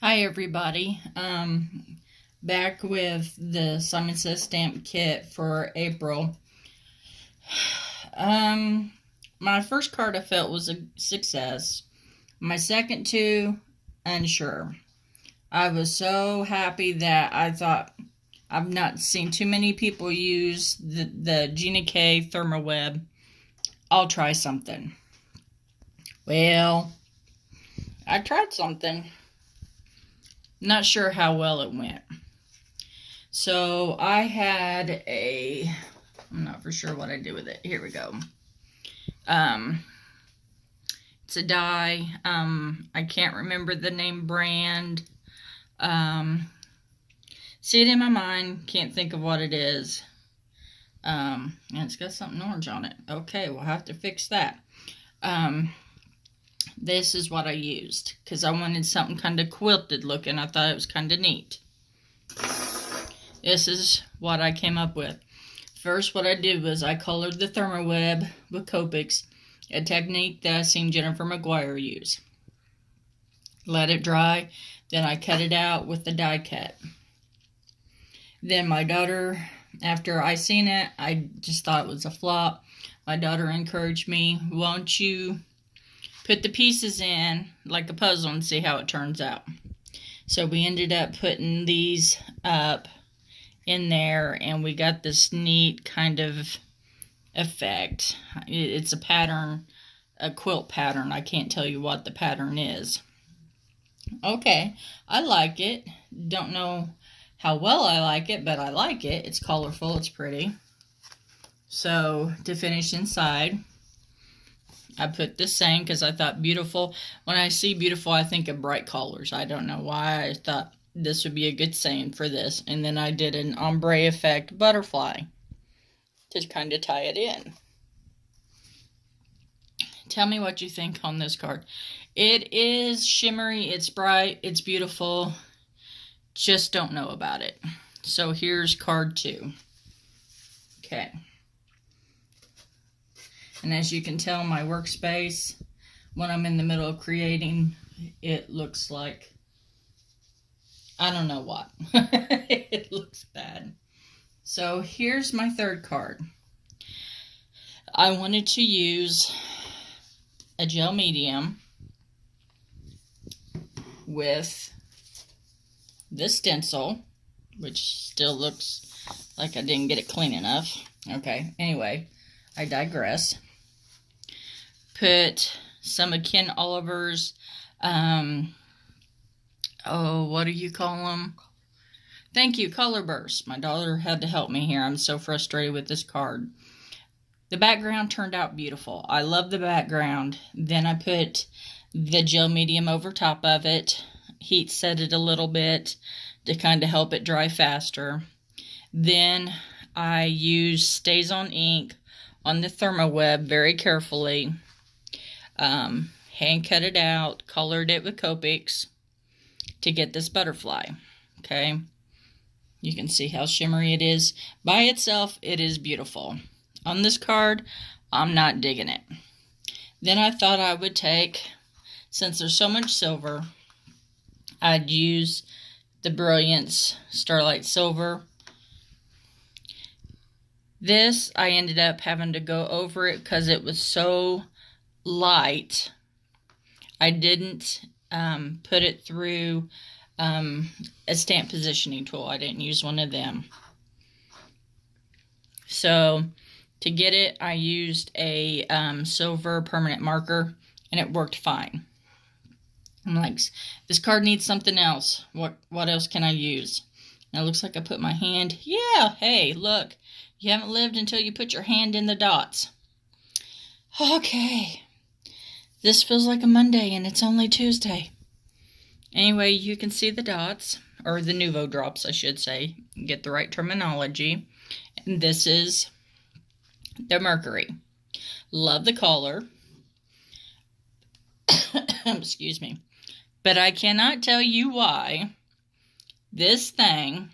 Hi everybody. Back with the Simon Says stamp kit for April. My first card I felt was a success. My second two, unsure. I was so happy that I thought I've not seen too many people use the Gina K Thermal Web. I'll try something. Well, I tried something. Not sure how well it went. So I had I'm not for sure what I did with it. Here we go. It's a die. I can't remember the name brand. See it in my mind. Can't think of what it is. And it's got something orange on it. Okay, we'll have to fix that. This is what I used because I wanted something kind of quilted looking. I thought it was kind of neat. This is what I came up with. First, what I did was I colored the thermal web with Copics, a technique that I seen Jennifer McGuire use. Let it dry, then I cut it out with the die cut. Then my daughter, after I seen it, I just thought it was a flop. My daughter encouraged me, won't you put the pieces in like a puzzle and see how it turns out. So we ended up putting these up in there and we got this neat kind of effect. It's a pattern, a quilt pattern. I can't tell you what the pattern is. Okay, I like it. Don't know how well I like it, but I like it. It's colorful, it's pretty. So to finish inside, I put this saying because I thought beautiful. When I see beautiful, I think of bright colors. I don't know why. I thought this would be a good saying for this. And then I did an ombre effect butterfly to kind of tie it in. Tell me what you think on this card. It is shimmery. It's bright. It's beautiful. Just don't know about it. So here's card 2. Okay. And as you can tell, my workspace, when I'm in the middle of creating, it looks like, I don't know what. It looks bad. So here's my third card. I wanted to use a gel medium with this stencil, which still looks like I didn't get it clean enough. Okay, anyway, I digress. Put some of Ken Oliver's, what do you call them? Thank you, color bursts. My daughter had to help me here. I'm so frustrated with this card. The background turned out beautiful. I love the background. Then I put the gel medium over top of it. Heat set it a little bit to kind of help it dry faster. Then I used Stays On ink on the Thermoweb very carefully. Hand cut it out, colored it with Copics to get this butterfly. Okay, you can see how shimmery it is. By itself, it is beautiful. On this card, I'm not digging it. Then I thought I would take, since there's so much silver, I'd use the Brilliance Starlight Silver. This, I ended up having to go over it because it was so light. I didn't put it through a stamp positioning tool. I didn't use one of them. So to get it, I used a silver permanent marker and it worked fine. I'm like, this card needs something else. What else can I use? And it looks like I put my hand. Yeah, hey, look. You haven't lived until you put your hand in the dots. Okay. This feels like a Monday and it's only Tuesday. Anyway, you can see the dots, or the Nuvo drops, I should say. Get the right terminology. And this is the Mercury. Love the color. Excuse me. But I cannot tell you why this thing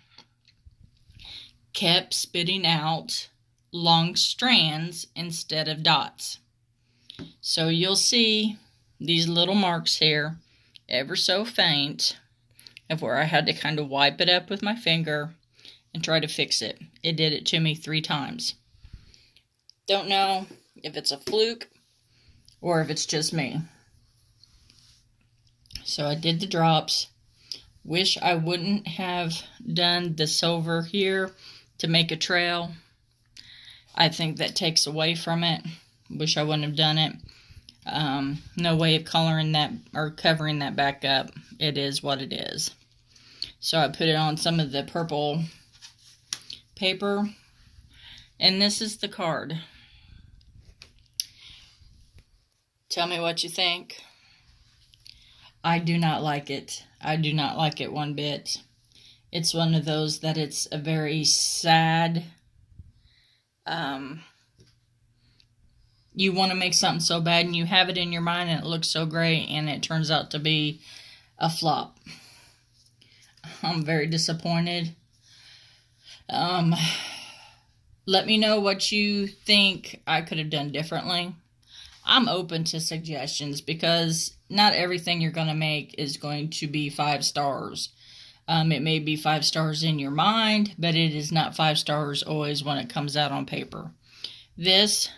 kept spitting out long strands instead of dots. So you'll see these little marks here, ever so faint. of where I had to kind of wipe it up with my finger and try to fix it. It did it to me 3 times. Don't know if it's a fluke or if it's just me. So I did the drops. Wish I wouldn't have done the silver here to make a trail. I think that takes away from it. Wish I wouldn't have done it. No way of coloring that or covering that back up. It is what it is. So I put it on some of the purple paper. And this is the card. Tell me what you think. I do not like it. I do not like it one bit. It's one of those that it's a very sad. You want to make something so bad and you have it in your mind and it looks so great and it turns out to be a flop. I'm very disappointed. Let me know what you think I could have done differently. I'm open to suggestions because not everything you're going to make is going to be 5 stars. It may be 5 stars in your mind, but it is not 5 stars always when it comes out on paper. This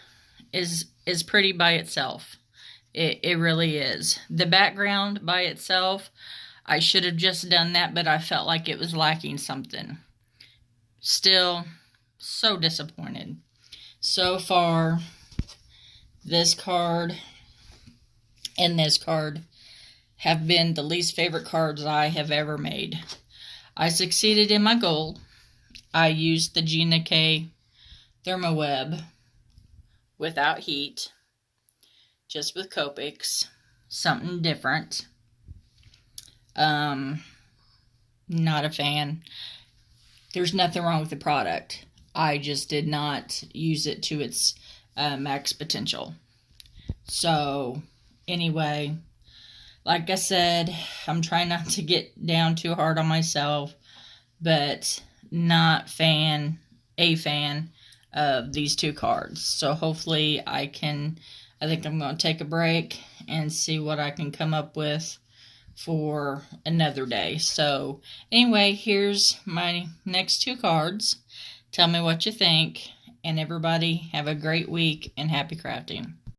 is pretty by itself. It really is. The background by itself, I should have just done that, but I felt like it was lacking something. Still, so disappointed. So far, this card and this card have been the least favorite cards I have ever made. I succeeded in my goal. I used the Gina K Thermoweb without heat, just with Copics, something different. Not a fan. There's nothing wrong with the product. I just did not use it to its max potential. So, anyway, like I said, I'm trying not to get down too hard on myself, but not a fan of these 2 cards. So hopefully I think I'm going to take a break and see what I can come up with for another day. So anyway, here's my next 2 cards. Tell me what you think, and everybody have a great week and happy crafting.